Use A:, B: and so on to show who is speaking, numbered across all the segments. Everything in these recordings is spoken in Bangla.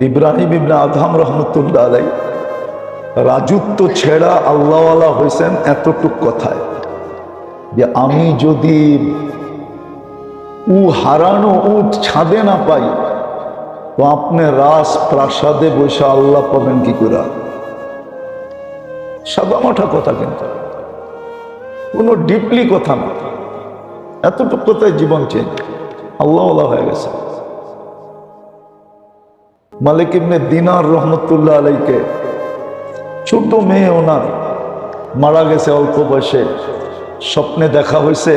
A: ইব্রাহিম ইবনে আদহাম রহমতুল্লাহ আলাই রাজত্ব ছেড়া আল্লাহওয়ালা হয়েছেন এতটুক কথায় যে আমি যদি হারানো উট ছাদে না পাই তো আপনি রাজ প্রাসাদে বসে আল্লাহ পাবেন কি করে? সাদামাঠা কথা, কিন্তু কোনো ডিপলি কথা না। এতটুক কথায় জীবন চেঞ্জ, আল্লাহওয়ালা হয়ে গেছে। মালিক ইবনে দিনার রহমতুল্লাহ আলাইকে ছোট মেয়ে ওনার মারা গেছে অল্প বয়সে, স্বপ্নে দেখা হয়েছে।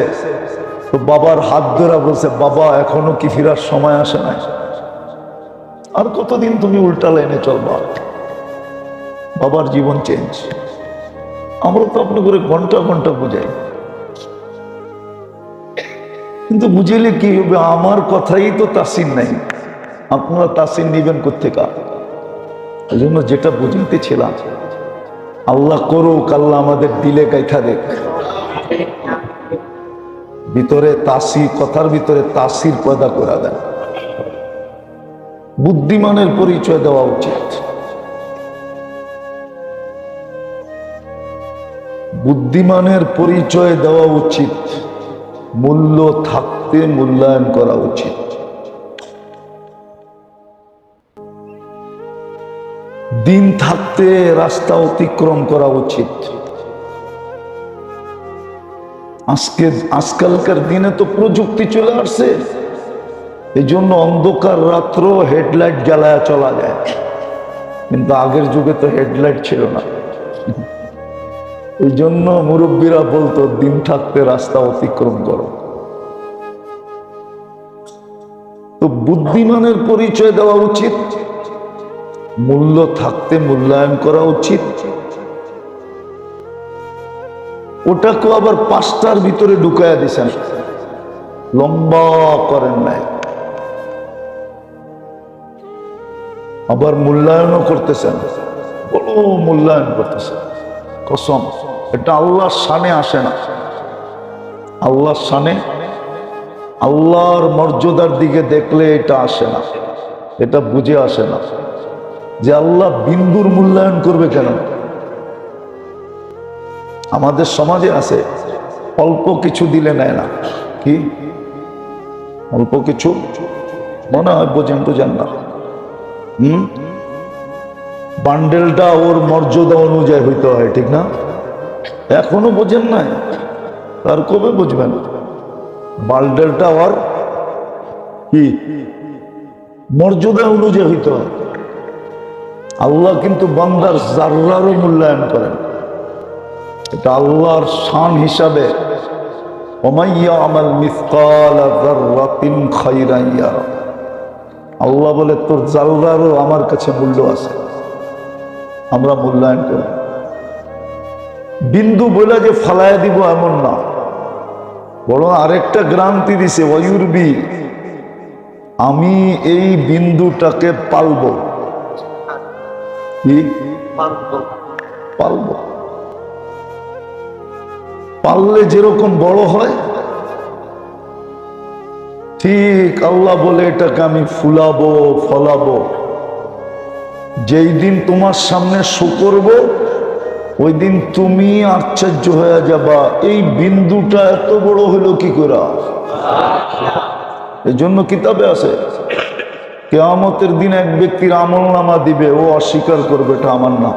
A: তো বাবার হাত ধরা বলছে, বাবা এখনো কি ফিরার সময় আসে নাই? আর কতদিন তুমি উল্টা লাইনে চলবা? বাবার জীবন চেঞ্জ। আমরা তো আপনি করে ঘন্টা ঘন্টা বুঝাই, কিন্তু বুঝিলে কি হবে? আমার কথাই তো তাসির নাই, আপনারা তাসির নিবেন কোথেকে? এই জন্য যেটা বুঝাইতেছিলাম, আল্লাহ করুক, আল্লাহ আমাদের দিলে গাইথা দেখ, ভিতরে তাসির, কথার ভিতরে তাসির পয়দা করে দেন। বুদ্ধিমানের পরিচয় দেওয়া উচিত, বুদ্ধিমানের পরিচয় দেওয়া উচিত, মূল্য থাকতে মূল্যায়ন করা উচিত। দিন থাকতে রাস্তা অতিক্রম করা উচিত। আজকালকার দিনে তো প্রযুক্তি চলে আসছে, এই জন্য অন্ধকার রাত্র হেডলাইট জ্বালায়া চলা যায়, কিন্তু আগের যুগে তো হেডলাইট ছিল না। এই জন্য মুরব্বীরা বলতো দিন থাকতে রাস্তা অতিক্রম করো। তো বুদ্ধিমানের পরিচয় দেওয়া উচিত, মূল্য থাকতে মূল্যায়ন করা উচিত। ওটাকে আবার পাঁচটার ভিতরে ঢুকাইয়া দিছেন, লম্বা করেন নাই, আবার মূল্যায়নও করতেছেন, বড় মূল্যায়ন করতেছেন। কসম, এটা আল্লাহর শানে আসে না। আল্লাহর শানে, আল্লাহর মর্যাদার দিকে দেখলে এটা আসে না, এটা বুঝে আসে না যে আল্লাহ বিন্দুর মূল্যায়ন করবে কেন। আমাদের সমাজে আছে অল্প কিছু দিলে নেয় না, কি অল্প কিছু মনে হয় বোঝেন তো জান না। বান্ডেলটা ওর মর্যাদা অনুযায়ী হইতে হয়, ঠিক না? এখনো বোঝেন নাই, আর কবে বুঝবেন? বান্ডেলটা ওর কি মর্যাদা অনুযায়ী হইতে হয়। আল্লাহ কিন্তু বান্দার জাররারও মূল্যায়ন করেন, এটা আল্লাহর শান হিসাবে। আল্লাহ বলে তোর জাররারও আমার কাছে মূল্য আছে, আমরা মূল্যায়ন করি। বিন্দু বলে যে ফালায় দিব এমন না, বরং আরেকটা গ্রান্তি দিছে, ওয়ুরবি, আমি এই বিন্দুটাকে পালব। কি পালব? পাললে যেরকম বড় হয়, ঠিক আল্লাহ বলে এটাকে আমি ফুলাবো, ফলাবো। যেই দিন তোমার সামনে শো করব, ওই দিন তুমি আশ্চর্য হয়ে যাবা, এই বিন্দুটা এত বড় হলো কি করে। এই জন্য কিতাবে আছে, কিয়ামতের দিন এক ব্যক্তির আমলনামা দিবে, ও অস্বীকার করবে এটা আমার না।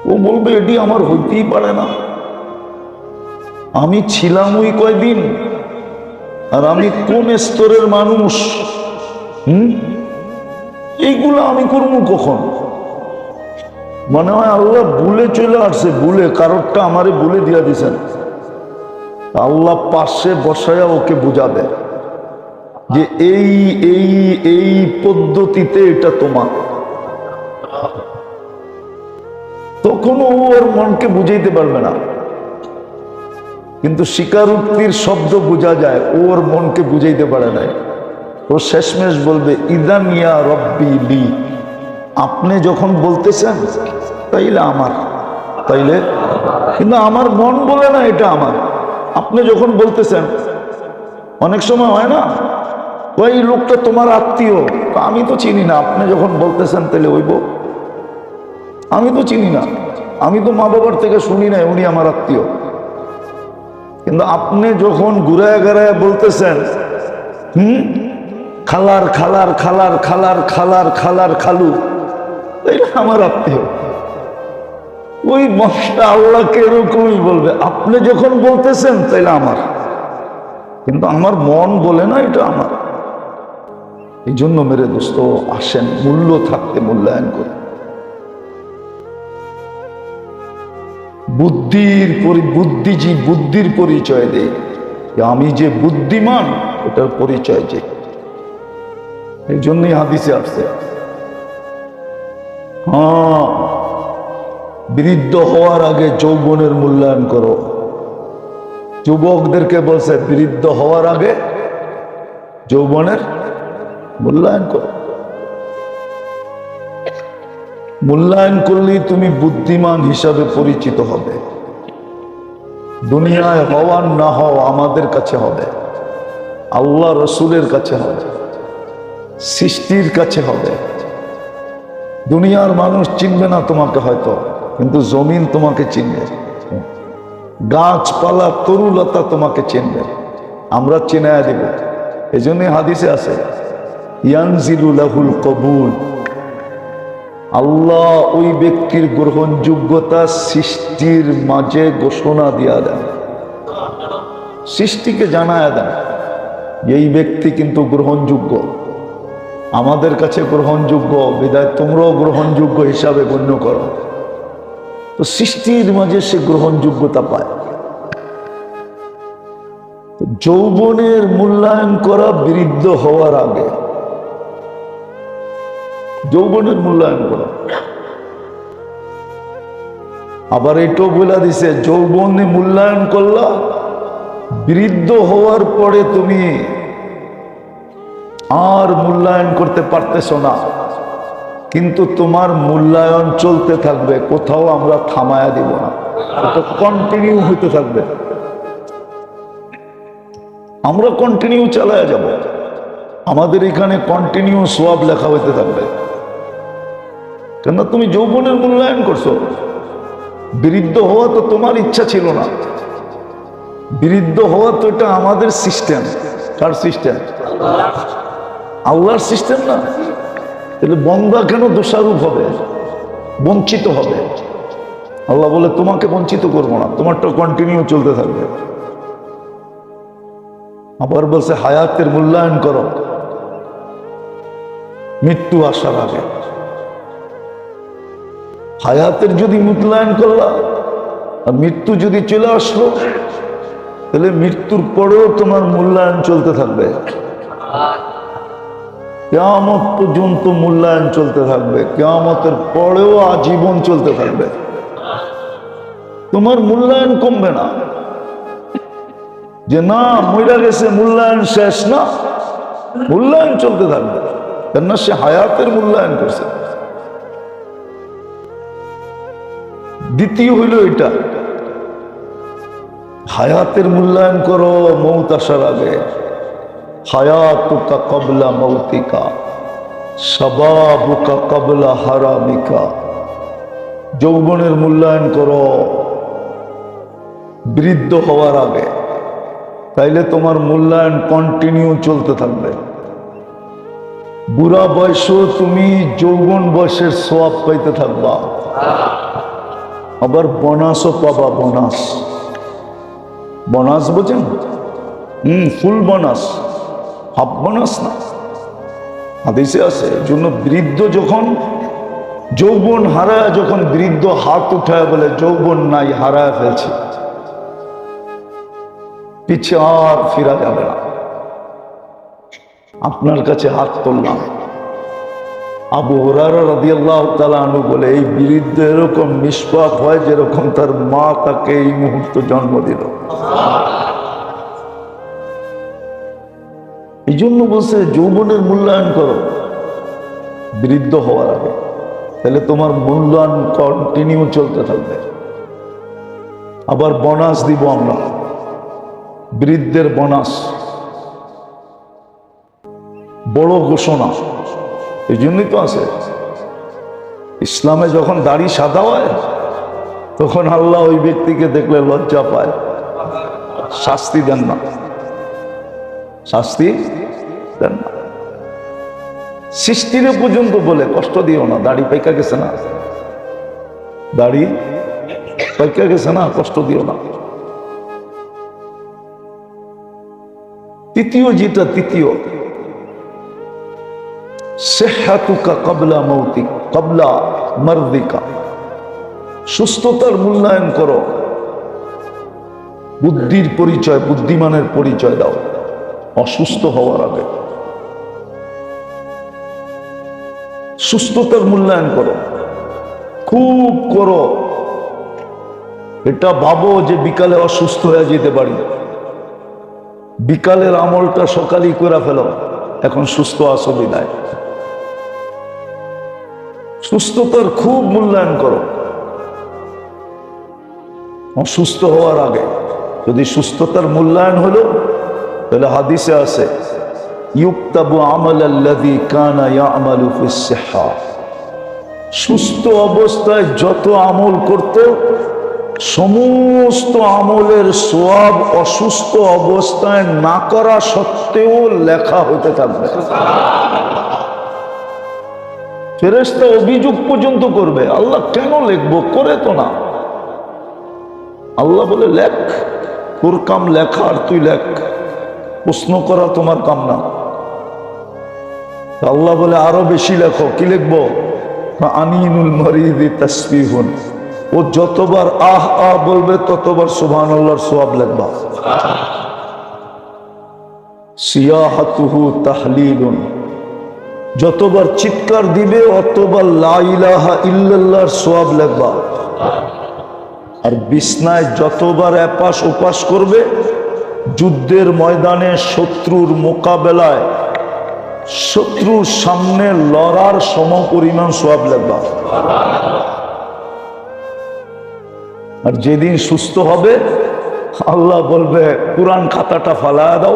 A: ও বলবে এটি আমার হইতেই পারে না, আমি ছিলাম ওই কয়দিন, আর আমি কোন স্তরের মানুষ, এইগুলো আমি করবো কখন? মনে হয় আল্লাহ ভুলে চলে আসছে, ভুলে কারোরটা আমারে ভুলে দিয়া দিছেন। আল্লাহ পাশে বসায়া ওকে বুঝাবে যে এই এই এই পদ্ধতিতে এটা তোমার। তখনও ওর মনকে বুঝাইতে পারবে না, কিন্তু স্বীকারোক্তির শব্দ বোঝা যায়, ওর মনকে বুঝাইতে পারে নাই। ও শেষমেশ বলবে ইদান ইয়া রব্বি লি, আপনি যখন বলতেছেন তাইলে আমার, তাইলে, কিন্তু আমার মন বলে না এটা আমার। আপনি যখন বলতেছেন, অনেক সময় হয় না, ওই লোকটা তোমার আত্মীয়। আমি তো চিনি না, আপনি যখন বলতেছেন তাহলে হইব। আমি তো চিনি না, আমি তো মা বাবার থেকে শুনি না উনি আমার আত্মীয়। কিন্তু আপনি যখন ঘুরায় ঘুরায় বলতেছেন খালার খালার খালার খালার খালার খালার খালু, এটা আমার আত্মীয়। ওই মশটা আল্লাহকে এরকমই বলবে। আপনি যখন বলতেছেন তাইলে আমার, কিন্তু আমার মন বলে না এটা আমার। এই জন্য মেরে দোস্ত আসেন, মূল্য থাকতে মূল্যায়ন করে। বুদ্ধির পরিচয় দেয়, আমি যে বুদ্ধিমান এটার পরিচয় যে। এই জন্যই হাদিসে আসছে, হ্যাঁ, বৃদ্ধ হওয়ার আগে যৌবনের মূল্যায়ন করো। যুবকদেরকে বলছে বৃদ্ধ হওয়ার আগে যৌবনের মূল্যায়ন করো। মূল্যায়ন করলেই তুমি বুদ্ধিমান হিসাবে পরিচিত হবে। দুনিয়ায় হওয়ার না হওয়া আমাদের কাছে হবে, আল্লাহ রসুলের কাছে হবে, সৃষ্টির কাছে হবে। দুনিয়ার মানুষ চিনবে না তোমাকে হয়তো, কিন্তু জমিন তোমাকে চিনবে, গাছপালা তরুলতা তোমাকে চিনবে, আমরা চিনায় দিব। এই জন্য হাদিসে আছে ইয়ানজিলু লাহুল কবুল, আল্লাহ ওই ব্যক্তির গ্রহণযোগ্যতা সৃষ্টির মাঝে ঘোষণা দিয়া দেন, সৃষ্টিকে জানায় দেন এই ব্যক্তি কিন্তু গ্রহণযোগ্য, আমাদের কাছে গ্রহণযোগ্য, বিদায় তোমরাও গ্রহণযোগ্য হিসাবে গণ্য করো। তো সৃষ্টির মাঝে সে গ্রহণযোগ্যতা পায়। যৌবনের মূল্যায়ন করা বৃদ্ধ হওয়ার আগে, যৌবনের মূল্যায়ন করা। আবার এটাও বলে দিছে যৌবনে মূল্যায়ন করলা, বৃদ্ধ হওয়ার পরে তুমি আর মূল্যায়ন করতে পারতেছ না, কিন্তু তোমার মূল্যায়ন চলতে থাকবে, কোথাও আমরা থামায়া দিব না, এটা কন্টিনিউ হইতে থাকবে, আমরা কন্টিনিউ চালায়া যাব। আমাদের এখানে কন্টিনিউ সোয়াব লেখা হইতে থাকবে, কেন তুমি যৌবনের মূল্যায়ন করছো। বৃদ্ধ হওয়া তো তোমার ইচ্ছা ছিল না, বৃদ্ধ হওয়া তো এটা আমাদের সিস্টেম। কার সিস্টেম? আল্লাহর সিস্টেম না। তাহলে বন্দা কেন দোষারোপ হবে, বঞ্চিত হবে? আল্লাহ বলে তোমাকে বঞ্চিত করবো না, তোমারটা কন্টিনিউ চলতে থাকবে। আবার বলছে হায়াতের মূল্যায়ন করো মৃত্যু আসার আগে। হায়াতের যদি মূল্যায়ন করলা আর মৃত্যু যদি চলে আসলো, তাহলে মৃত্যুর পরেও তোমার মূল্যায়ন চলতে থাকবে, কিয়ামত পর্যন্ত মূল্যায়ন চলতে থাকবে, কিয়ামতের পরেও আজীবন চলতে থাকবে, তোমার মূল্যায়ন কমবে না। যে না মইরা গেছে মূল্যায়ন শেষ, না, মূল্যায়ন চলতে থাকবে, কেননা সে হায়াতের মূল্যায়ন করছে। দ্বিতীয় হইল এটা, হায়াতের মূল্যায়ন করো মৌত আসার আগে। হায়াতুকা ক্বাবলা মৌতিকা, শাবাবুকা ক্বাবলা হারামিকা। যৌবনের মূল্যায়ন করো বৃদ্ধ হওয়ার আগে, তাইলে তোমার মূল্যায়ন কন্টিনিউ চলতে থাকবে। বুড়া বয়সেও তুমি যৌবন বয়সের সোয়াব পাইতে থাকবা, আবার বোনাসও পাবা। বোনাস, বোনাস বোঝেন? ফুল বোনাস, হাফ বোনাস না। হাদিসে আছে জন্য বৃদ্ধ যখন যৌবন হারায়, যখন বৃদ্ধ হাত উঠায় বলে যৌবন নাই, হারায় ফেলছে, পিছে আর ফিরা যাবে না, আপনার কাছে হাত তুললাম। আবু হুরায়রা রাদিয়াল্লাহু তাআলা আনহু বলে এই বৃদ্ধ এরকম নিষ্পাপ হয় যেরকম তার মা তাকে এই মুহূর্তে জন্ম দিল। এই জন্য বলছে যৌবনের মূল্যায়ন করো বৃদ্ধ হওয়ার আগে, তাহলে তোমার মূল্যায়ন কন্টিনিউ চলতে থাকবে। আবার বোনাস দিব আমরা, বৃদ্ধের বোনাস। বড় ঘোষণা। এই জন্যই তো আছে ইসলামে, যখন দাড়ি সাদা হয় তখন আল্লাহ ওই ব্যক্তিকে দেখলে লজ্জা পায়, শাস্তি দেন না, শাস্তি দেন না। সৃষ্টিরে পর্যন্ত বলে কষ্ট দিও না, দাড়ি পাইকা গেছে না, দাড়ি পাইকা গেছে না, কষ্ট দিও না। তৃতীয় যেটা, তৃতীয় সিহহাতুকা ক্বাবলা মাউতিক ক্বাবলা মারদিকা, সুস্থতার মূল্যায়ন করো, বুদ্ধির পরিচয়, বুদ্ধিমানের পরিচয় দাও অসুস্থ হওয়ার আগে। সুস্থতার মূল্যায়ন করো, খুব করো। এটা ভাবো যে বিকালে অসুস্থ হয়ে যেতে পারি, বিকালের আমলটা সকালেই করে ফেলো, এখন সুস্থ আছো বিদায়। সুস্থতার খুব মূল্যায়ন করো অসুস্থ হওয়ার আগে। যদি সুস্থতার মূল্যায়ন হলো, তাহলে হাদিসে আছে ইউক্তাবু আমালাল্লাযী কানা ইয়ামালু ফিস সিহহা, সুস্থ অবস্থায় যত আমল করত সমস্ত আমলের সওয়াব অসুস্থ অবস্থায় না করা সত্ত্বেও লেখা হতে থাকবে। ফেরেশতা অভিযোগ পর্যন্ত করবে, আল্লাহ কেন লিখবো, করে তো না। আল্লাহ বলে লেখ, তোর কাম লেখা, আর তুই লেখ, প্রশ্ন করা তোমার কাম না। আল্লাহ বলে আরো বেশি লেখো, কি লিখবো, আনিনুল মারিদি তাসবিহুন, ও যতবার আহ আহ বলবে ততবার সুবহানাল্লাহর সওয়াব লিখবা। সিয়াহাতুহু তাহলিলুন, যতবার চিৎকার দিবে অতবার লা ইলাহা ইল্লাল্লাহর সওয়াব লিখবা। আর বিছনায় যতবার এপাশ ওপাশ করবে, যুদ্ধের ময়দানে শত্রুর মোকাবেলায় শত্রুর সামনে লড়ার সমপরিমাণ সওয়াব লিখবা। আর যেদিন সুস্থ হবে আল্লাহ বলবে কোরআন খাতাটা ফালায়া দাও,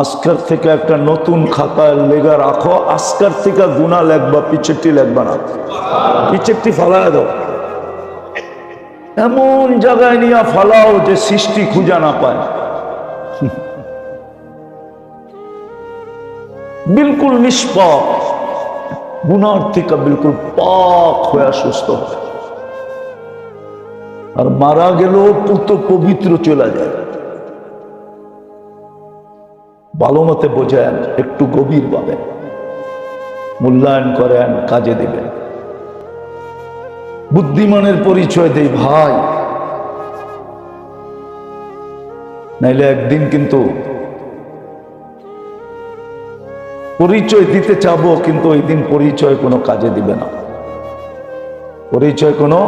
A: আজকের থেকে একটা নতুন খাতায় লেখা রাখো, আজকের থেকে গুনাহ লেখবা, পিছেরটি লেখবা না, পিছেরটি ফালায়া দাও। এমন জায়গায় নিয়ে ফালাও যে সৃষ্টি খুঁজা না পায়, বিলকুল নিষ্পাপ, গুনার থেকে বিলকুল পাক হয়ে সুস্থ হয়। আর মারা গেলেও পুত পবিত্র চলে যায়। ভালো মতে বোঝেন, একটু গভীর ভাবে মূল্যায়ন করেন, কাজে দিবেন। বুদ্ধিমানের পরিচয় দেই ভাই, নাইলে একদিন কিন্তু পরিচয় দিতে চাবো, কিন্তু ওই দিন পরিচয় কোনো কাজে দিবে না, পরিচয় কোনো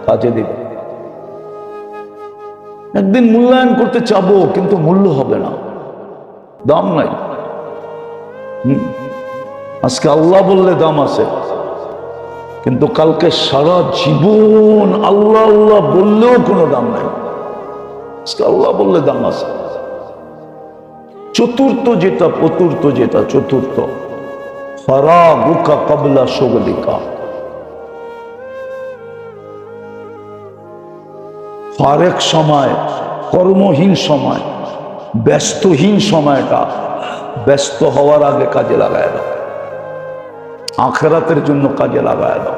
A: কাজে দিবে। একদিন মূল্যায়ন করতে চাবো, কিন্তু মূল্য হবে না, দাম নাই। আজকে আল্লাহ বললে দাম আছে, কিন্তু কালকে সারা জীবন আল্লাহ আল্লাহ বললেও কোনো দাম নাই। আজকে আল্লাহ বললে দাম আছে। চতুর্থ যেটা, চতুর্থ যেটা, চতুর্থ ফারাগুকা ক্বাবলা শুগলিকা, ফারেক সময়, কর্মহীন সময়, ব্যস্তহীন সময়টা ব্যস্ত হওয়ার আগে কাজে লাগায় দাও, আখিরাতের জন্য কাজে লাগায় দাও,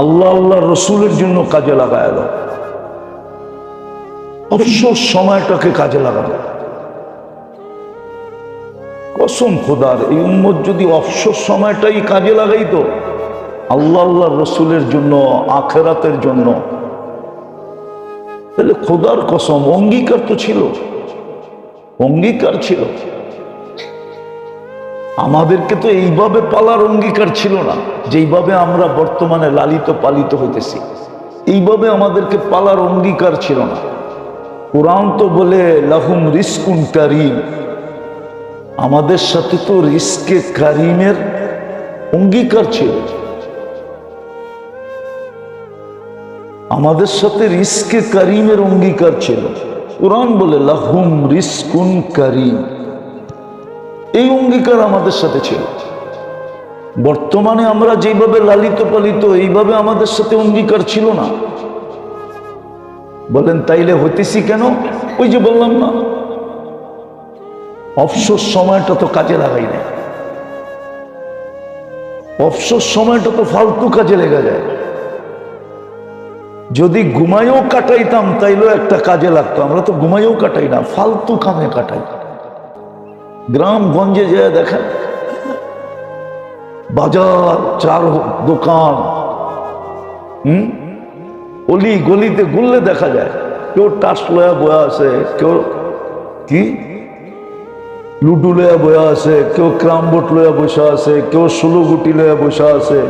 A: আল্লাহ আল্লাহ রসুলের জন্য কাজে লাগায় দাও। অবসর সময়টাকে কাজে লাগানো। কসম খোদার, এই উম্মত যদি অবসর সময়টাই কাজে লাগাইতো আল্লাহ আল্লাহ রসুলের জন্য, আখিরাতের জন্য, তাহলে খোদার কসম অঙ্গীকার তো ছিল, অঙ্গীকার ছিল। আমাদেরকে তো এইভাবে পালার অঙ্গীকার ছিল না, যেইভাবে আমরা বর্তমানে লালিত পালিত হইতেছি, এইভাবে আমাদেরকে পালার অঙ্গীকার ছিল না। কোরআন তো বলে লাহুম রিজকুন কারীম, আমাদের সাথে তো রিজকে কারীমের অঙ্গীকার ছিল, আমাদের সাথে রিজকে কারীমের অঙ্গীকার ছিল। কোরআন বলে লাহুম রিজকুন কারীম, এই অঙ্গীকার আমাদের সাথে ছিল। বর্তমানে আমরা যেভাবে লালিত পালিত, এইভাবে আমাদের সাথে অঙ্গীকার ছিল না। বলেন তাইলে হইতেছি কেন? ওই যে বললাম না, অবসর সময়টা তো কাজে লাগাই না। অবসর সময়টা তো ফালতু কাজে লেগে যায়। যদি ঘুমাইও কাটাইতাম তাইলেও একটা কাজে লাগতো। আমরা তো ঘুমাইও কাটাই না, ফালতু কামে কাটাই। গ্রামগঞ্জে যায় দেখেন, বাজার, চার দোকান, অলি গলিতে ঘুরলে দেখা যায় কেউ টাস লয়া বয়া আছে, কেউ কি লুডু লয়া বয়া আছে, কেউ ক্রাম বোর্ড লয়া বসা আছে, কেউ 16 গুটি লয়া বসা আছে,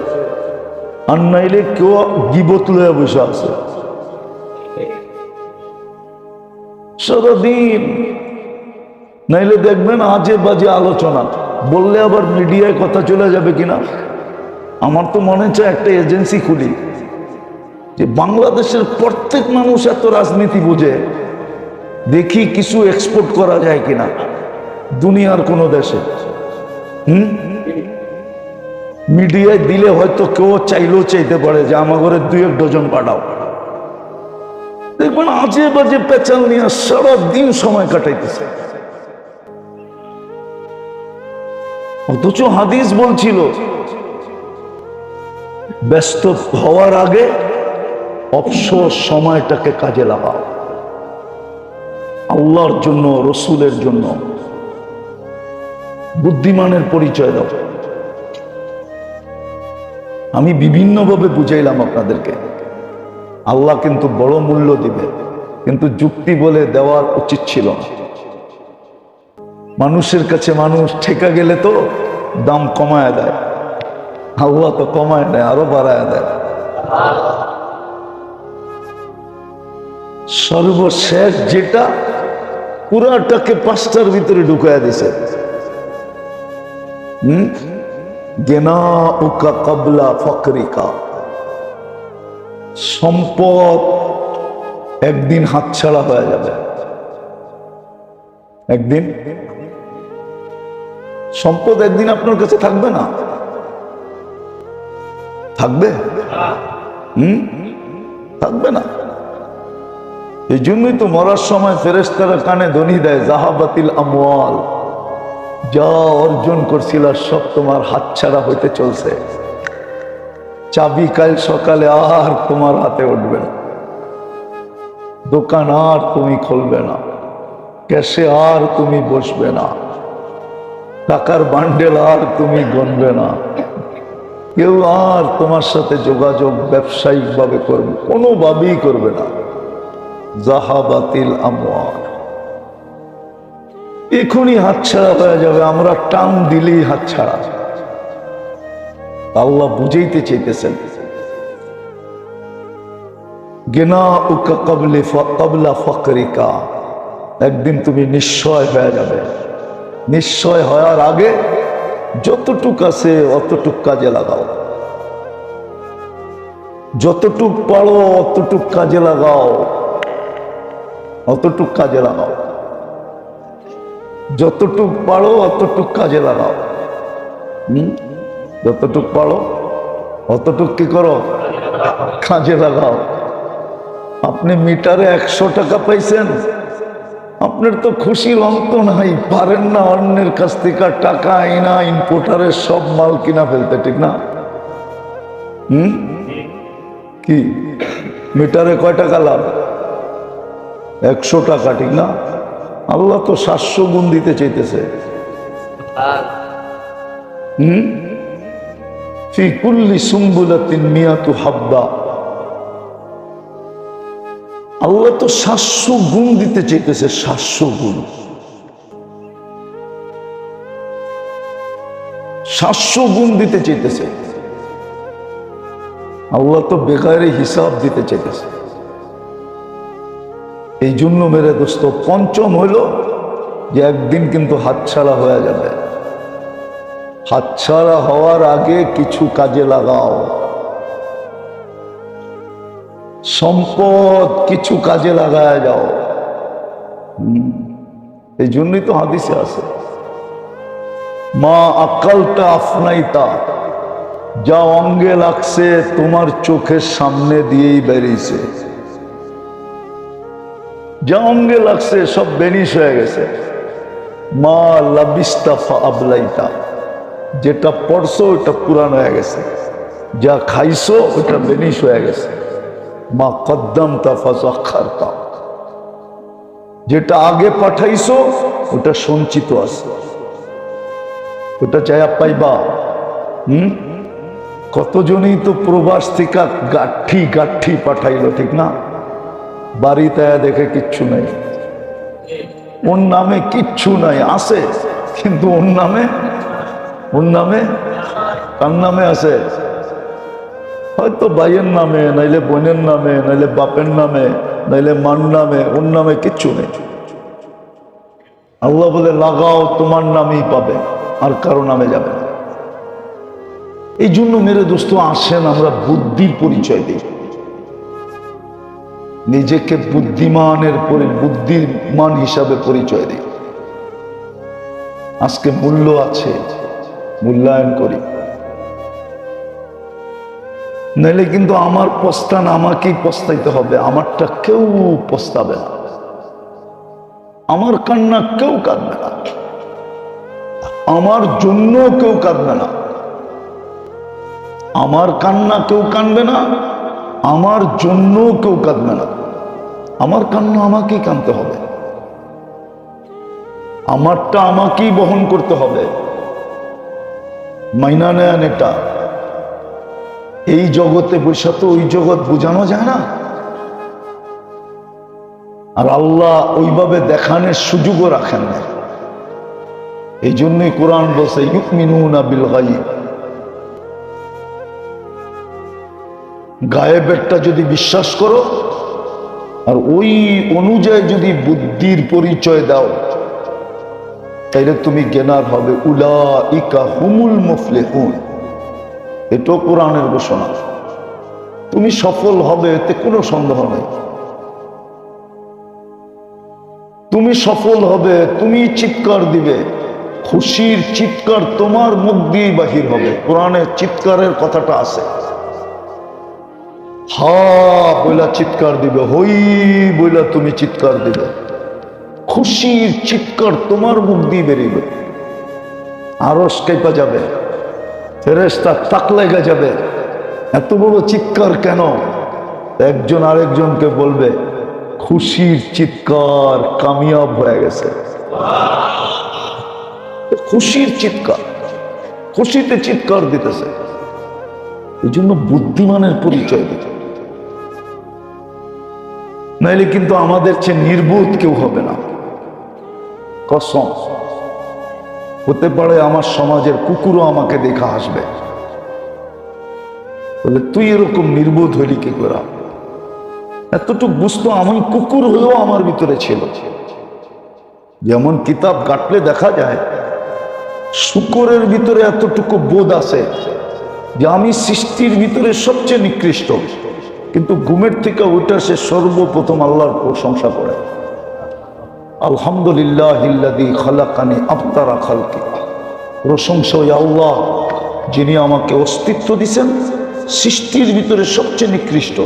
A: আর নাইলে কেউ গিবত লয়া বসা আছে। সারাদিন নাইলে দেখবেন আজে বাজে আলোচনা, বললে আবার মিডিয়ায় কথা চলে যাবে কিনা। আমার তো মনে চায় একটা এজেন্সি খুলি, যে বাংলাদেশের প্রত্যেক মানুষ এত রাজনীতি বুঝে, দেখি কিছু এক্সপোর্ট করা যায় কিনা দুনিয়ার কোনো দেশে। মিডিয়ায় দিলে হয়তো কেউ চাইলেও চাইতে পারে যে আমার ঘরে 2-1 ডজন পাঠাও। দেখবেন আজে বাজে পেঁচাল নিয়ে সারাদিন সময় কাটাইতেছে। অথচ হাদিস বলছিল ব্যস্ত হওয়ার আগে অবসর সময়টাকে কাজে লাগাও, আল্লাহর জন্য, রসুলের জন্য। বুদ্ধিমানের পরিচয় দাও। আমি বিভিন্নভাবে বুঝাইলাম আপনাদেরকে। আল্লাহ কিন্তু বড় মূল্য দিবে, কিন্তু যুক্তি বলে দেওয়ার উচিত ছিল না। মানুষের কাছে মানুষ ঠেকা গেলে তো দাম কমায় দেয়, আল্লাহ তো কমায় দেয়, আরো বাড়ায় দেয়। সর্বশেষ যেটা পুরাটাকে 5টার ভিতরে ঢুকাইয়া দিছে। গিনাউকা ক্বাবলা ফাকরিকা। সম্পদ একদিন হাতছাড়া হয়ে যাবে। একদিন সম্পদ একদিন আপনার কাছে থাকবে না। থাকবে? থাকবে না। এই জন্যই তো মরার সময় ফেরেশতারা কানে ধ্বনি দেয়, জাহাবাতিল আমওয়াল। যা অর্জন করছিল সব তোমার হাতছাড়া হইতে চলছে। চাবি কাল সকালে আর তোমার হাতে উঠবে না, দোকান আর তুমি খুলবে না, ক্যাশে আর তুমি বসবে না, টাকার বান্ডেল আর তুমি গণবে না, কেউ আর তোমার সাথে যোগাযোগ ব্যবসায়িক ভাবে করবে কোনোভাবেই করবে না। জাহাবাতিল আমওয়াল। এখনই হাতছাড়া হয়ে যাবে, আমরা টান দিলেই হাতছাড়া। আল্লাহ বুঝাইতে চাইতেছেন, গিনাউকা ক্বাবলা ফাকরিকা। একদিন তুমি নিশ্চয় হয়ে যাবে। নিশ্চয় হওয়ার আগে যতটুক আছে অতটুক কাজে লাগাও, যতটুক পারো অতটুক কাজে লাগাও, অতটুক কাজে লাগাও, যতটুক পারো অতটুক কাজে লাগাও। যতটুক পারো অতটুক কি করো? কাজে লাগাও। আপনি মিটারে 100 টাকা পাইছেন, আপনার তো খুশির অন্ত নাই। পারেন না অন্যের কাছ থেকে টাকা আইনা ইম্পোর্টারের সব মাল কিনা ফেলতে, ঠিক না? কি মিটারে কয় টাকা লাভ? 100 টাকা, ঠিক না? আল্লাহ তো 700 গুণ দিতে চাইতেছে। ফি কুল্লি সুম্বুলাতিন মিয়াতু হাব্বা। আল্লাহ তো 700 গুণ দিতে চাইতেছে, 700 গুণ। 700 গুণ দিতে চাইতেছে। আল্লাহ তো বেকারে হিসাব দিতে চাইতেছে। এই জন্য মেরে দোস্ত, পঞ্চম হইল যে একদিন কিন্তু হাতছাড়া হয়ে যাবে। হাতছাড়া হওয়ার আগে কিছু কাজে লাগাও। সম্পদ কিছু কাজে লাগায় যাও। এই জন্যই তো হাদিসে আছে, মা আকালতা আফনাইতা, যা অঙ্গে লাগছে তোমার চোখের সামনে দিয়েই বেরিয়েছে। যা অঙ্গে লাগছে সব বেনিশ হয়ে গেছে। মা লাবিস্তা ফা আবলাইতা, যেটা পড়ছো ওটা পুরান হয়ে গেছে। যা খাইছো ওটা বেনিশ হয়ে গেছে। মা কদ্দামতা ফা যাখারতা, যেটা আগে পাঠাইছো ওটা সঞ্চিত আছে, ওটা চাইয়া পাইবা। কতজনই তো প্রবাস থেকে গাঠি গাঠি পাঠাইলো, ঠিক না? বাড়িতে দেখে কিচ্ছু নাই, ওর নামে কিচ্ছু নাই, আছে কিন্তু ওর নামে কার নামে আছে? হয়তো ভাইয়ের নামে, নাইলে বোনের নামে, নাইলে বাপের নামে, নাইলে মার নামে, ওর নামে কিচ্ছু নেই। আল্লাহ বলে লাগাও, তোমার নামেই পাবে, আর কারো নামে যাবে না। এই জন্য মেরে দোস্ত আসেন আমরা বুদ্ধির পরিচয় দিই, নিজেকে বুদ্ধিমান হিসাবে পরিচয় দিই। আজকে মূল্য আছে, মূল্যায়ন করি, নাইলে কিন্তু আমার পস্তান আমাকেই পস্তাইতে হবে, আমারটা কেউ পস্তাবে না, আমার কান্না কেউ কাঁদবে না, আমার জন্য কেউ কাঁদবে না, আমার কান্না কেউ কাঁদবে না, আমার জন্য কেউ কাঁদবে না। আমার কান্না আমাকেই কাঁদতে হবে, আমারটা আমাকেই বহন করতে হবে। মাইনা নেন এটা। এই জগতে বসে তো ওই জগৎ বোঝানো যায় না, আর আল্লাহ ওইভাবে দেখানোর সুযোগও রাখেন না। এই জন্যই কোরআন বলছে ইউমিনুনা বিল গায়ব, গায়েবেরটা যদি বিশ্বাস করো আর ওই অনুযায়ী যদি বুদ্ধির পরিচয় দাও, তাইলে তুমি জ্ঞানার হবে। উলাইকা হুমুল মুফলিহুন, এটাও কোরআনের ঘোষণা। তুমি সফল হবে, এতে কোনো সন্দেহ নেই। তুমি সফল হবে, তুমি চিৎকার দিবে, খুশির চিৎকার তোমার মুখ দিয়ে বাহির হবে। কোরআনে চিৎকারের কথাটা আছে, হা বইলা চিৎকার দিবে, হই বইলা তুমি চিৎকার দিবে, খুশির চিৎকার তোমার মুখ দিয়ে বেরিয়ে, আরশ কাঁপা যাবে, ফেরেশতা তাক লাগা যাবে। এত বড় চিৎকার কেন? একজন আরেকজনকে বলবে খুশির চিৎকার কামিয়াব হয়ে গেছে। খুশির চিৎকার, খুশিতে চিৎকার দিতেছে। এই জন্য বুদ্ধিমানের পরিচয় দিতে, নাইলে কিন্তু আমাদের চেয়ে নির্বোধ কেউ হবে না। কসম, হতে পারে আমার সমাজের কুকুরও আমাকে দেখা হাসবে, বলে তুই এরকম নির্বোধ হইলি কি করে? এতটুকু বুঝতো আমি কুকুর হয়েও আমার ভিতরে ছিল। যেমন কিতাব কাটলে দেখা যায় শুকরের ভিতরে এতটুকু বোধ আছে যে আমি সৃষ্টির ভিতরে সবচেয়ে নিকৃষ্ট, কিন্তু ঘুমের থেকে ওইটা সে সর্বপ্রথম আল্লাহর প্রশংসা করে। আলহামদুলিল্লাহিল্লাযী খালাকানি আফতারা খালকি, প্রশংসা ওই আল্লাহ যিনি আমাকে অস্তিত্ব দিয়েছেন সৃষ্টির ভিতরে সবচেয়ে নিকৃষ্ট।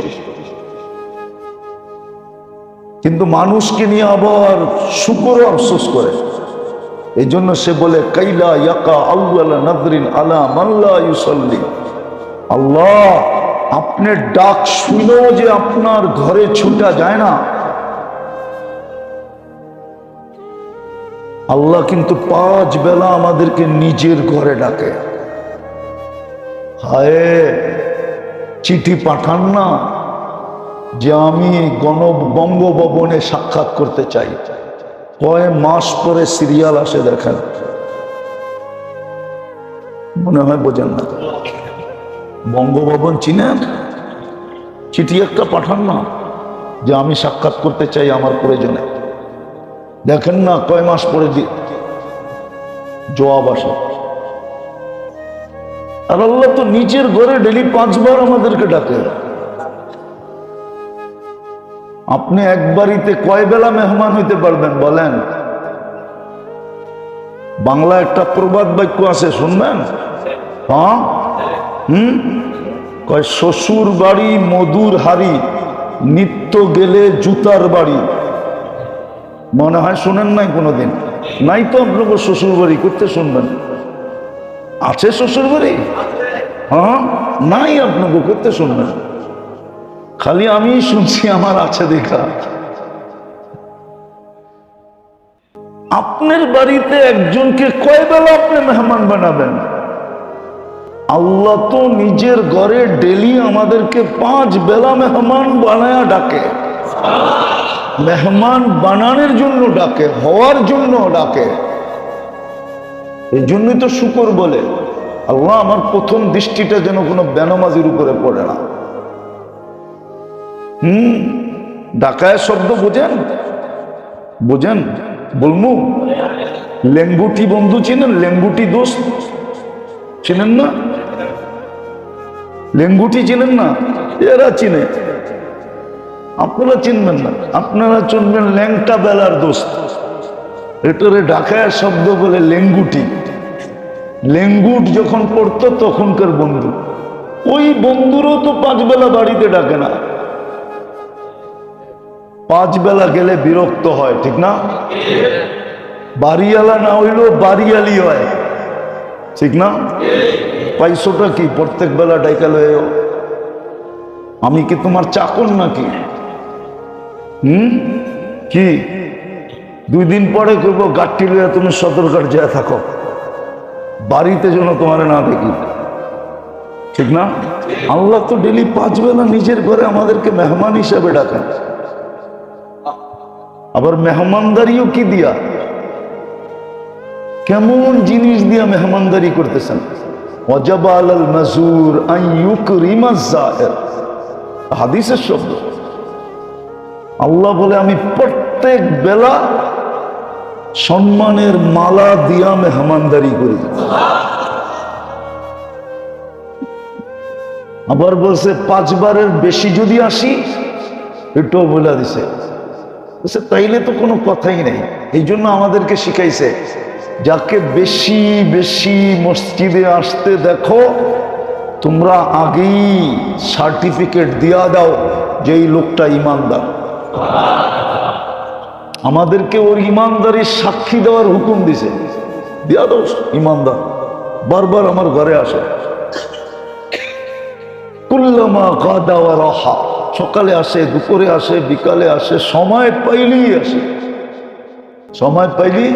A: কিন্তু মানুষকে নিয়ে আবার শুকরও আফসোস করে। এই জন্য সে বলে কাইলা ইয়াকা আউয়ালা নাদরিন আলা মাল্লা ইউসাল্লি, আল্লাহ আপনার ডাক শুনেও যে আপনার ঘরে ছুটা যায় না। আল্লাহ কিন্তু 5 বেলা আমাদেরকে নিজের ঘরে ডাকে। হায়, চিঠি পাঠান না যে আমি বঙ্গভবনে সাক্ষাৎ করতে চাই, কয় মাস পরে সিরিয়াল আসে, দেখেন, মনে হয় বোঝেন না। বঙ্গভবন চিনেন? চিঠি একটা পাঠান না যে আমি সাক্ষাৎ করতে চাই আমার প্রয়োজনে, দেখেন না কয় মাস পরে জবাব আসে। আর আল্লাহ তো নিজের ঘরে ডেলি 5 বার আমাদেরকে ডাকে। আপনি এক বাড়িতে কয় বেলা মেহমান হইতে পারবেন বলেন? বাংলা একটা প্রবাদ বাক্য আছে, শুনবেন? হ্যাঁ, কয় শ্বশুর বাড়ি মধুর হাড়ি, নিত্য গেলে জুতার বাড়ি। মনে হয় শুনেন নাই কোনোদিন? নাই তো আপনাকে শ্বশুর বাড়ি করতে শুনবেন? আছে শ্বশুর বাড়ি? হ্যাঁ, নাই আপনাকে করতে শুনবেন? খালি আমি শুনছি আমার আছে দেখা। আপনার বাড়িতে একজনকে কয় বেলা আপনি মেহমান বানাবেন? আল্লাহ তো নিজের ঘরে ডেলি আমাদেরকে 5 বেলা মেহমান বানায়া ডাকে। মেহমান বানানোর জন্য ডাকে, হওয়ার জন্য ডাকে। এই জন্যই তো শুকর বলে, আল্লাহ আমার প্রথম দৃষ্টিটা যেন কোনো বেনামাজির উপরে পড়ে না। ডাকায় শব্দ বোঝেন? বোঝেন? বলমু লেঙ্গুটি বন্ধু চিনেন? লেঙ্গুটি দোস্ত চিনেন না? লেঙ্গুটি চিনেন না? এরা চিনে, আপনারা চিনবেন না। আপনারা চিনবেন ল্যাংটা বেলার দোস্ত। এটারে ঢাকায় শব্দ বলে লেঙ্গুটি। লেঙ্গুট যখন পড়তো তখনকার বন্ধু। ওই বন্ধুরও তো 5 বেলা বাড়িতে ডাকে না। 5 বেলা গেলে বিরক্ত হয়, ঠিক না? বাড়িওয়ালা না হইলেও বাড়িয়ালি হয়, ঠিক না? পাইছোটা কি প্রত্যেক বেলা ডাইকা লয়ে? আমি কি তোমার চাকর নাকি? কি 2 দিন পরে করবো গাঠটি লইয়া তুমি সদরঘাট যায় থাকো, বাড়িতে যেন তোমার না দেখি, ঠিক না? আল্লাহ তো ডেলি 5 বেলা নিজের ঘরে আমাদেরকে মেহমান হিসাবে ডাকেন। আবার মেহমানদারিও কি দিয়া, কেমন জিনিস দিয়া মেহমানদারি করতেছেন? ওয়াজাবা আলাল মাজুর আন ইউকরিমা যায়ের, হাদিসের শব্দ। আল্লাহ বলে আমি প্রত্যেক বেলা সম্মানের মালা দিয়া মেহমানদারি করি। আবার বলছে 5 বারের বেশি যদি আসি, এটাও বলে দিছে। তাইলে তো কোনো কথাই নেই। এই জন্য আমাদেরকে শিখাইছে, যাকে বেশি বেশি মসজিদে আসতে দেখো তোমরা আগেই সার্টিফিকেট দিয়া দাও যে এই লোকটা ইমানদার। আমাদেরকে ওর ইমানদারির সাক্ষী দেওয়ার হুকুম দিছে, দিয়া দাও ইমানদার। বারবার আমার ঘরে আসে, কুল্লামা গাদা ওয়া রাহা, সকালে আসে, দুপুরে আসে, বিকালে আসে, সময় পাইলেই আসে। সময় পাইলি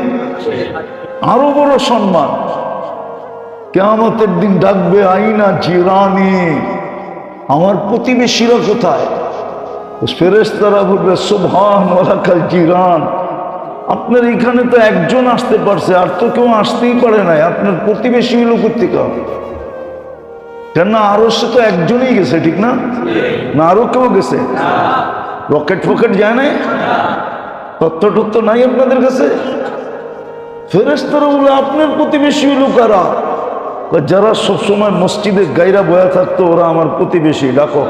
A: আরো বড় সম্মান। কিয়ামতের দিন ডাকবে, আইনা জিরানি, আমার প্রতিবেশীরা কোথায়? ফেরেশতারা বলবে সুবহান ওয়ালাকাল জিরান, আপনার এখানে তো একজন আসতে পারছে, আর তো কেউ আসতেই পারে নাই, আপনার প্রতিবেশী হলো কোথেকে? কেন আরো সে তো একজনই গেছে, ঠিক না? না আরো কেউ গেছে? রকেট ফকেট যায় নাই? তথ্য টথ্য নাই আপনাদের কাছে? ফেরেশতারা বলে আপনার প্রতিবেশী হলো কারা? যারা সবসময় মসজিদে গায়রা বয়া থাকতো, ওরা আমার প্রতিবেশী, ডাকো।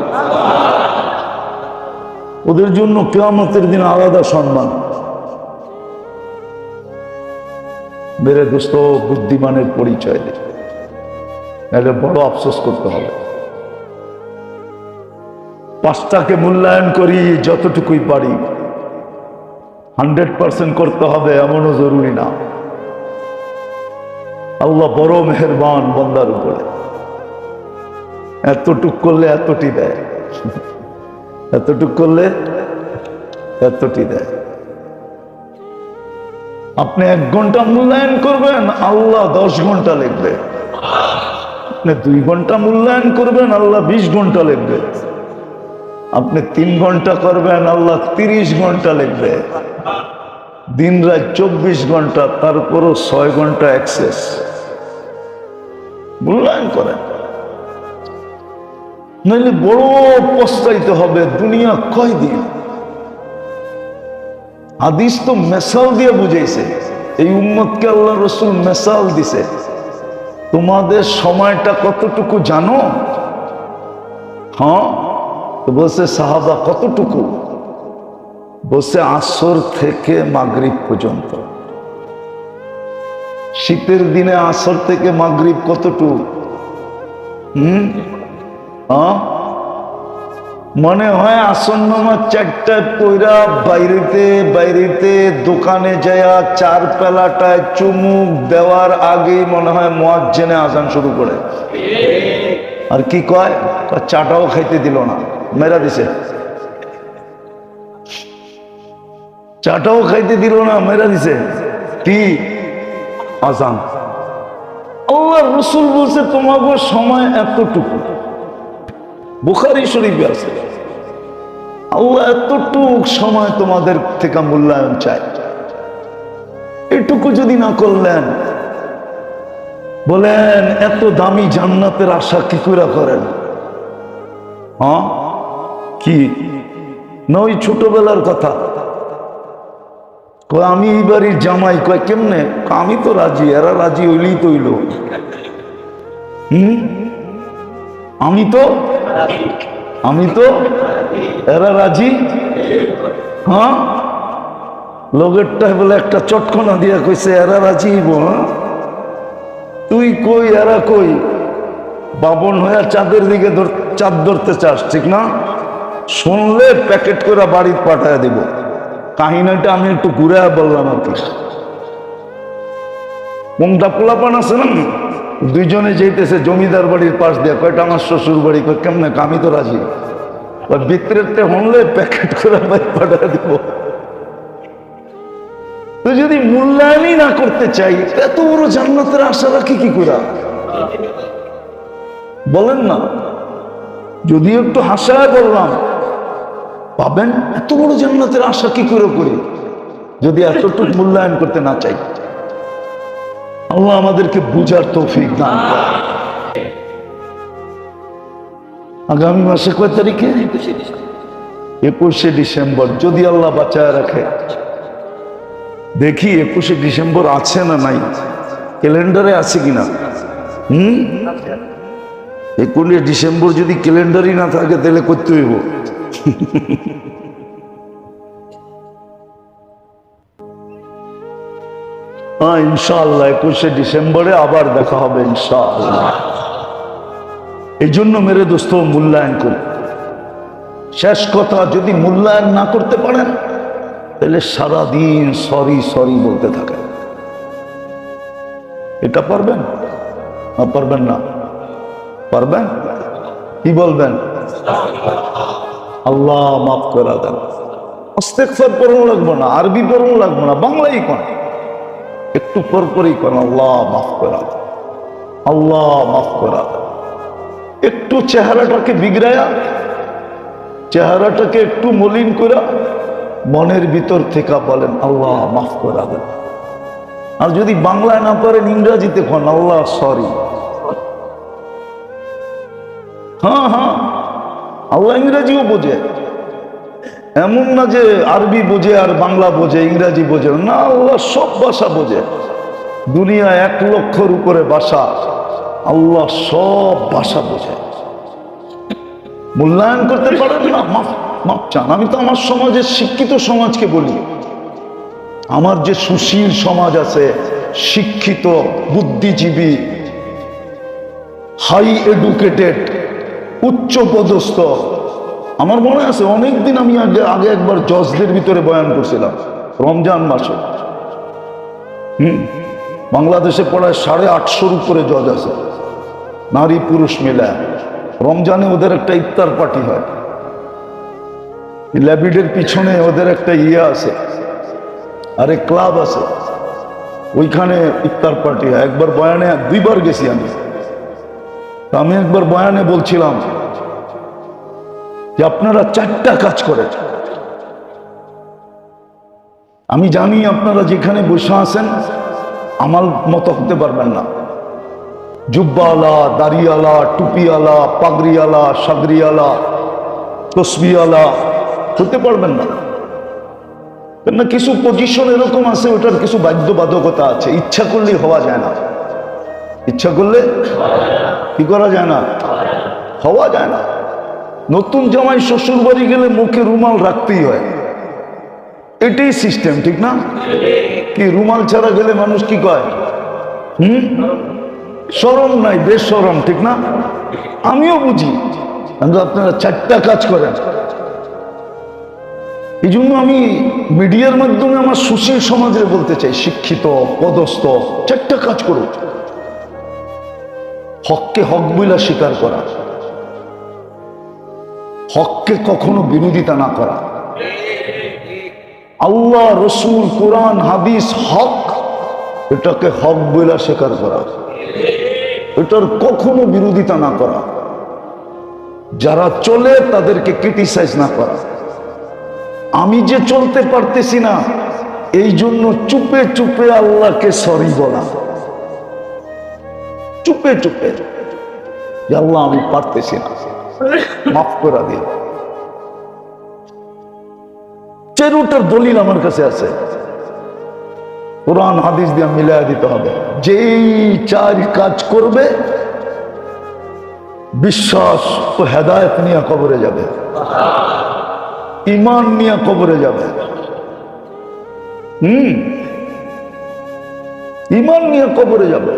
A: ওদের জন্য কিয়ামতের দিন আলাদা সম্মান। মেরে দোস্ত, বুদ্ধিমানের পরিচয় দেয়, তাহলে বড় আফসোস করতে হবে। 5টাকে মূল্যায়ন করি যতটুকুই পারি, 100% করতে হবে এমনও জরুরি না। আল্লাহ বড় মেহেরবান বান্দার উপরে, এতটুক করলে এতটি দেয়, এতটুক করলে এতটি দেয়। আপনি 1 ঘন্টা মূল্যায়ন করবেন, আল্লাহ 10 ঘন্টা লিখবে। আপনি 2 ঘন্টা মূল্যায়ন করবেন, আল্লাহ 20 ঘন্টা লিখবে। আপনি 3 ঘন্টা করবেন, আল্লাহ 30 ঘন্টা লিখবে। দিন রাত 24 ঘন্টা, তারপরও 6 ঘন্টা এক্সেস। মূল্যায়ন করেন, নইলে বড় পস্তাইতে হবে। দুনিয়া কয়দিন? হাদিস তো মেসাল দিয়ে বুঝাইছে, এই উম্মতকে আল্লাহ রসুল মেসাল দিছে। তোমাদের সময়টা কতটুকু জানো? হ্যাঁ, তো বলছে সাহাবা কতটুকু? বলছে আসর থেকে মাগরিব পর্যন্ত। শীতের দিনে আসর থেকে মাগরিব কতটুকু? মনে হয় আসর নামাজ 4টায় পইরা বাইরেতে দোকানে যায়া 4 পেলাটায় চুমুক দেওয়ার আগে মনে হয় মুয়াজ্জিনে আজান শুরু করে। আর কি কয়, চাটাও খাইতে দিল না, মেরা দিছে। চাটাও খাইতে দিল না, মেরা দিছে। কি? আজান। আল্লাহর রাসূল বলছে তোমাদের সময় এতটুকু। বুখারী শরীফে আছে, আল্লাহ এতটুক সময় তোমাদের থেকে মূল্যায়ন চায়। এটুকু যদি না করলেন, বলেন এত দামি জান্নাতের আশা কি করে করেন? হ্যাঁ, কি না ওই ছোটবেলার কথা? আমি এই বাড়ির জামাই। কয় কেমনে? আমি তো রাজি, এরা রাজি হইলেই তো হইল। আমি তো এরা রাজি। হ্যাঁ, লোকেরটাই বলে একটা চটকনা দিয়া কইছে এরা রাজি। তুই কই এরা কই? বাবন হয়ে চাঁদের দিকে চাঁদ ধরতে চাস, ঠিক না? শুনলে প্যাকেট করে বাড়িতে পাঠায় দিব। কাহিনীটা আমি একটু ঘুরে বললাম আর কি। কোনটা পোলাপান আছে না, দুইজনে যেতেছে জমিদার বাড়ির পাশ দিয়ে। কয়টা আমার শ্বশুর বাড়ি। কয় কেমনে? আমি তো রাজি। ভিতরেরতে হনলে প্যাকেট করে বাড়ি পাঠায় দিব। তো যদি মূল্যায়নই না করতে চাই, এত বড় জান্নাতের আশা রাখি কি করে? বলেন না। যদি একটু হাসায় বললাম, পাবেন? এত বড় জান্নাতের আশা কি করে করি যদি এতটুকু মূল্যায়ন করতে না চাই? আল্লাহ আমাদেরকে বুঝার তৌফিক দান করেন। আগামী মাসে কয় তারিখে? 21শে ডিসেম্বর, যদি আল্লাহ বাঁচায় রাখে। দেখি 21শে ডিসেম্বর আছে না নাই, ক্যালেন্ডারে আছে কিনা। 21শে ডিসেম্বর যদি ক্যালেন্ডারই না থাকে তাহলে করতে হইব। হ্যাঁ, ইনশাআল্লাহ 21শে ডিসেম্বরে আবার দেখা হবে ইনশাআল্লাহ। এই জন্য মেরে দোস্ত মূল্যায়ন করি। শেষ কথা, যদি মূল্যায়ন না করতে পারেন তাহলে সারাদিন সরি সরি বলতে থাকেন। এটা পারবেন না? পারবেন না? পারবেন? কি বলবেন? আল্লাহ মাফ করে দেন। ইস্তেগফার পড়ুন লাগবে না, আরবি পড়ুন লাগবে না, বাংলাই কোন একটু পরপরই কোন আল্লাহ মাফ করে দেন, আল্লাহ মাফ করে দেন। একটু চেহারাটাকে বিগড়ায়া, চেহারাটাকে একটু মলিন করে মনের ভিতর থেকে বলেন আল্লাহ মাফ করে দেন। আর যদি বাংলায় না পারেন ইংরেজিতে কোন আল্লাহ সরি। হ্যাঁ হ্যাঁ, আল্লাহ ইংরেজিও বোঝে। এমন না যে আরবি বোঝে আর বাংলা বোঝে, ইংরেজি বোঝে না। আল্লাহ সব ভাষা বোঝে। দুনিয়া 1 লক্ষর উপরে ভাষা, আল্লাহ সব ভাষা বোঝে। মূল্যায়ন করতে পারেন না, মাফ চান। আমি তো আমার সমাজের শিক্ষিত সমাজকে বলি, আমার যে সুশীল সমাজ আছে, শিক্ষিত, বুদ্ধিজীবী, হাই এডুকেটেড, উচ্চ পদস্থ। আমার মনে আছে অনেকদিন আমি আগে একবার জজদের ভিতরে বয়ান করছিলাম, রমজান মাসে। বাংলাদেশে পড়ায় 850-র উপরে জজ আছে, নারী পুরুষ মিলে। রমজানে ওদের একটা ইফতার পার্টি হয়, ল্যাবিডের পিছনে ওদের একটা আছে, আরে ক্লাব আছে, ওইখানে ইফতার পার্টি হয়। একবার বয়ানে 2বার গেছি আমি একবার বয়ানে বলছিলাম যে আপনারা 4টা কাজ করেন। আমি জানি আপনারা যেখানে বসে আছেন আমার মতো হতে পারবেন না। জুব্বাওয়ালা, দাড়িওয়ালা, টুপিওয়ালা, পাগড়িওয়ালা, সাগরিওয়ালা, তসবিওয়ালা হতে পারবেন না। কেননা কিছু পজিশন এরকম আছে, ওটার কিছু বাধ্যবাধকতা আছে। ইচ্ছা করলেই হওয়া যায় না। ইচ্ছা করলে কি করা যায় না? হওয়া যায় না। নতুন জামাই শ্বশুর বাড়ি গেলে মুখে রুমাল রাখতেই হয়, এটাই সিস্টেম, ঠিক না? কি রুমাল ছাড়া গেলে মানুষ কি কয়? শরম নাই, বেশরম, ঠিক না? আমিও বুঝি, কিন্তু আপনারা 4টা কাজ করেন। এই জন্য আমি মিডিয়ার মাধ্যমে আমার সুশীল সমাজে বলতে চাই, শিক্ষিত পদস্থ 4টা কাজ করুন। হককে হক বইলা স্বীকার করা, হককে কখনো বিরোধিতা না করা, আল্লাহ রসুল কোরআন হাদিস হক, এটাকে হক বইলা স্বীকার করা, এটার কখনো বিরোধিতা না করা, যারা চলে তাদেরকে ক্রিটিসাইজ না করা। আমি যে চলতে পারতেছি না, এই জন্য চুপে চুপে আল্লাহকে সরি বলা, চুপে চুপে, আল্লাহ আমি পারতেছি না, মাফ করে দিন। চেরুটার দলিল আমার কাছে আছে, কোরআন হাদিস দিয়ে মিলাই দিতে হবে। যেই 4 কাজ করবে, বিশ্বাস ও হেদায়েত নিয়ে কবরে যাবে, ঈমান নিয়ে কবরে যাবে। ঈমান নিয়ে কবরে যাবে।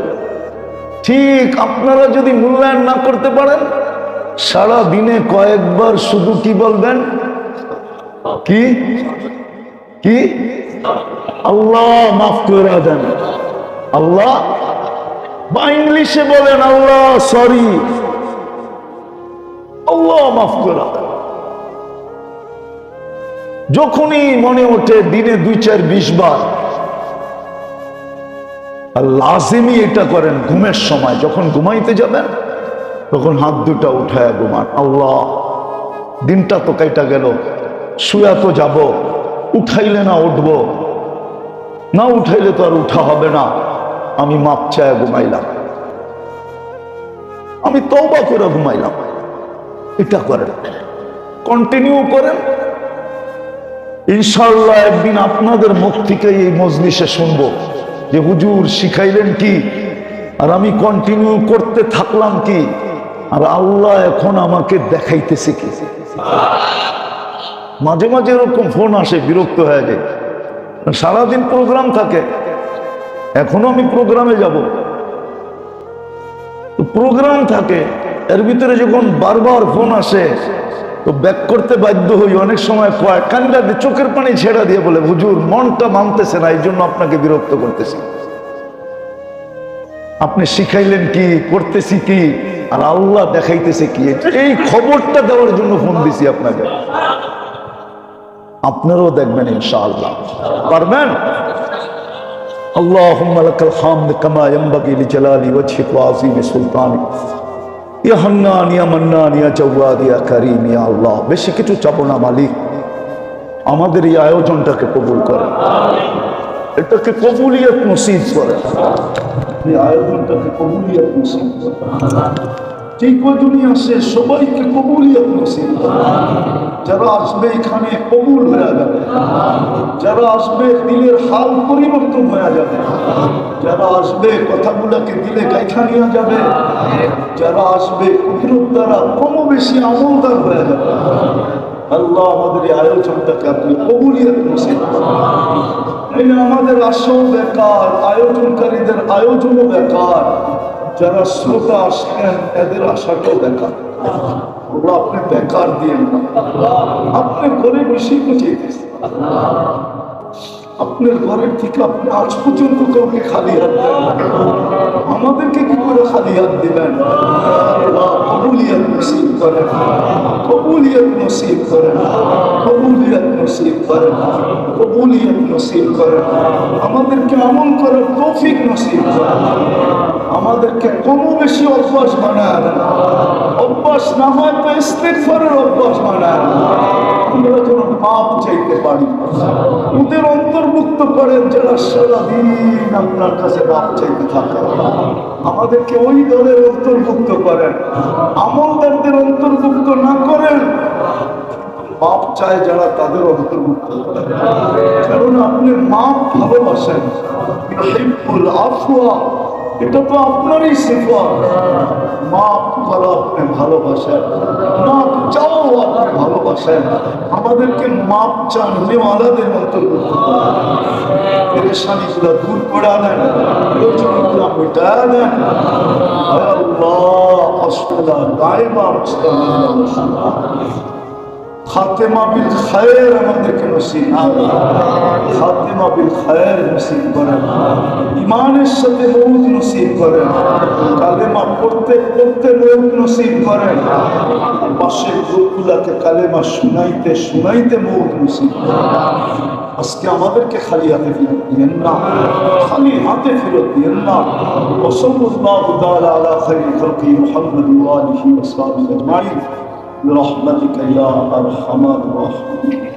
A: ঠিক আপনারা যদি মূল্যায়ন না করতে পারেন, সারা দিনে কয়েকবার শুধু কি বলবেন? কি কি? আল্লাহ মাফ করে দেন, আল্লাহ, বা ইংলিশে বলেন আল্লাহ সরি, আল্লাহ মাফ করে দেন। যখনই মনে ওঠে দিনে 2, 4, 20 বার, আর লাজিমি এটা করেন ঘুমের সময়। যখন ঘুমাইতে যাবেন তখন হাত দুটা উঠায় ঘুমান, আল্লাহ দিনটা তো কাইটা গেল, শুয়া তো যাব, উঠাইলে না উঠবো, না উঠাইলে তো আর উঠা হবে না, আমি মাপ চায় ঘুমাইলাম, আমি তওবা করে ঘুমাইলাম। এটা করেন, কন্টিনিউ করেন। ইনশাআল্লাহ একদিন আপনাদের মুখ থেকে এই মজলিসে শুনবো যে হুজুর শিখাইলেন কি, আর আমি কন্টিনিউ করতে থাকলাম কি, আর আল্লাহ এখন আমাকে দেখাইতেছে কি। মাঝে মাঝে এরকম ফোন আসে, বিরক্ত হয়ে যায়। সারাদিন প্রোগ্রাম থাকে, এখনো আমি প্রোগ্রামে যাব, প্রোগ্রাম থাকে, এর ভিতরে যখন বারবার ফোন আসে তো ব্যাক করতে বাধ্য হই। অনেক সময় কয় কান্দা দিয়ে চোখের পানি ছেড়া দিয়ে বলে, হুজুর মনটা মানতেছে না, এই জন্য আপনাকে বিরক্ত করতেছি। আপনি শিখাইলেন কি, করতেছি কি, আর আল্লাহ দেখাইতেছে কি, এই খবরটা দেওয়ার জন্য ফোন দিছি আপনাকে। আপনারাও দেখবেন ইনশাআল্লাহ, পারবেন। আল্লাহুম্মা লাকাল হামদ কামা ইয়ানবাগি লিজালালি ওয়াজহিকা ওয়া আযীমি সুলতানিক, ইয়া হান্নান ইয়া মান্নান ইয়া জাওয়াদ ইয়া কারীম ইয়া আল্লাহ। বেশি কিছু চাবো না মালিক, আমাদের এই আয়োজনটাকে কবুল করেন, এটাকে কবুলিয়ত নসিব করেন, এই আয়োজনটাকে কবুলিয়ত নসিব করেন। যে কজনই আসে সবাইকে কবুলিয়ত নসিব করেন। যারা আসবে এখানে কবুল হয়ে যাবে, যারা আসবে দিলের হাল পরিবর্তন হয়ে যাবে, যারা আসবে কথাগুলোকে দিলে গাইথা নিয়ে যাবে, যারা আসবে কুদরত দ্বারা কম বেশি আমলদার হয়ে যাবে। আল্লাহ আমাদের এই আয়োজনটাকে আপনি কবুলিয়ত নসিব করেন। এই আমাদের আশাও বেকার, আয়োজনকারীদের আয়োজনও বেকার, যারা শ্রোতা আসেন এদের আশাটাও বেকার। আপনি বেকার দিয়ে না, আপনি ঘরে বেশি বুঝিয়েছেন, আপনার ঘরের থেকে আপনি আজ পর্যন্ত কাউকে খালি হাত দেন, আমাদেরকে কি করে খালি হাত দিবেন? কবুলিয়ত নসিব করেন, কবুলিয়ত নসিব করেন, কবুলিয়ত নসিব করেন, কবুলিয়ত নসিব করেন। আমাদেরকে আমল করার তৌফিক নসিব করেন, আমাদেরকে কম বেশি অভ্যাস বানান, অভ্যাস না হয় তো ইস্তিগফারের অভ্যাস বানান। আমরা যেন মাপ চাইতে পারি, ওদের অন্তর্ভুক্ত করেন যারা সারাদিন আপনার কাছে মাপ চাইতে থাকে। আমাদেরকে ওই দলের অন্তর্ভুক্ত করেন, আমলদারদের অন্তর্ভুক্ত না করেন। মাপ চায় যারা তাদের অন্তর্ভুক্ত করেন, কারণ আপনি মাপ ভালোবাসেন। আফওয়া, এটা তো আপনারই সিফাত, মাপ করা আপনি ভালোবাসেন, মাপ চাও আপনি ভালোবাসেন, আমাদেরকে মাপ চান নেওয়ালাদের অন্তর্ভুক্ত পেরেশানিগুলো দূর করে আনেন, প্রয়োজনগুলো মিটা দেন। আল্লাহ আসলা দায়মা খাতেমা বিল খায়ের আমাদেরকে নসিব করেন, খাতেমা বিল খায়ের নসিব করেন, ইমানের সাথে মৌত নসিব করেন, কালেমা পড়তে পড়তে মৌত নসিব করেন, পাশের লোকগুলাকে কালেমা শুনাইতে শুনাইতে মৌত নসিব করেন। আজকে আমাদেরকে খালি হাতে ফেরত দিয়েন না, খালি হাতে ফেরত দিয়েন না। ওয়াসাল্লাল্লাহু তাআলা আলা খায়রি খালকি মুহাম্মদ ওয়া আলিহি ওয়া সাহবিহি আজমাইন برحمتك يا أرحم الراحمين।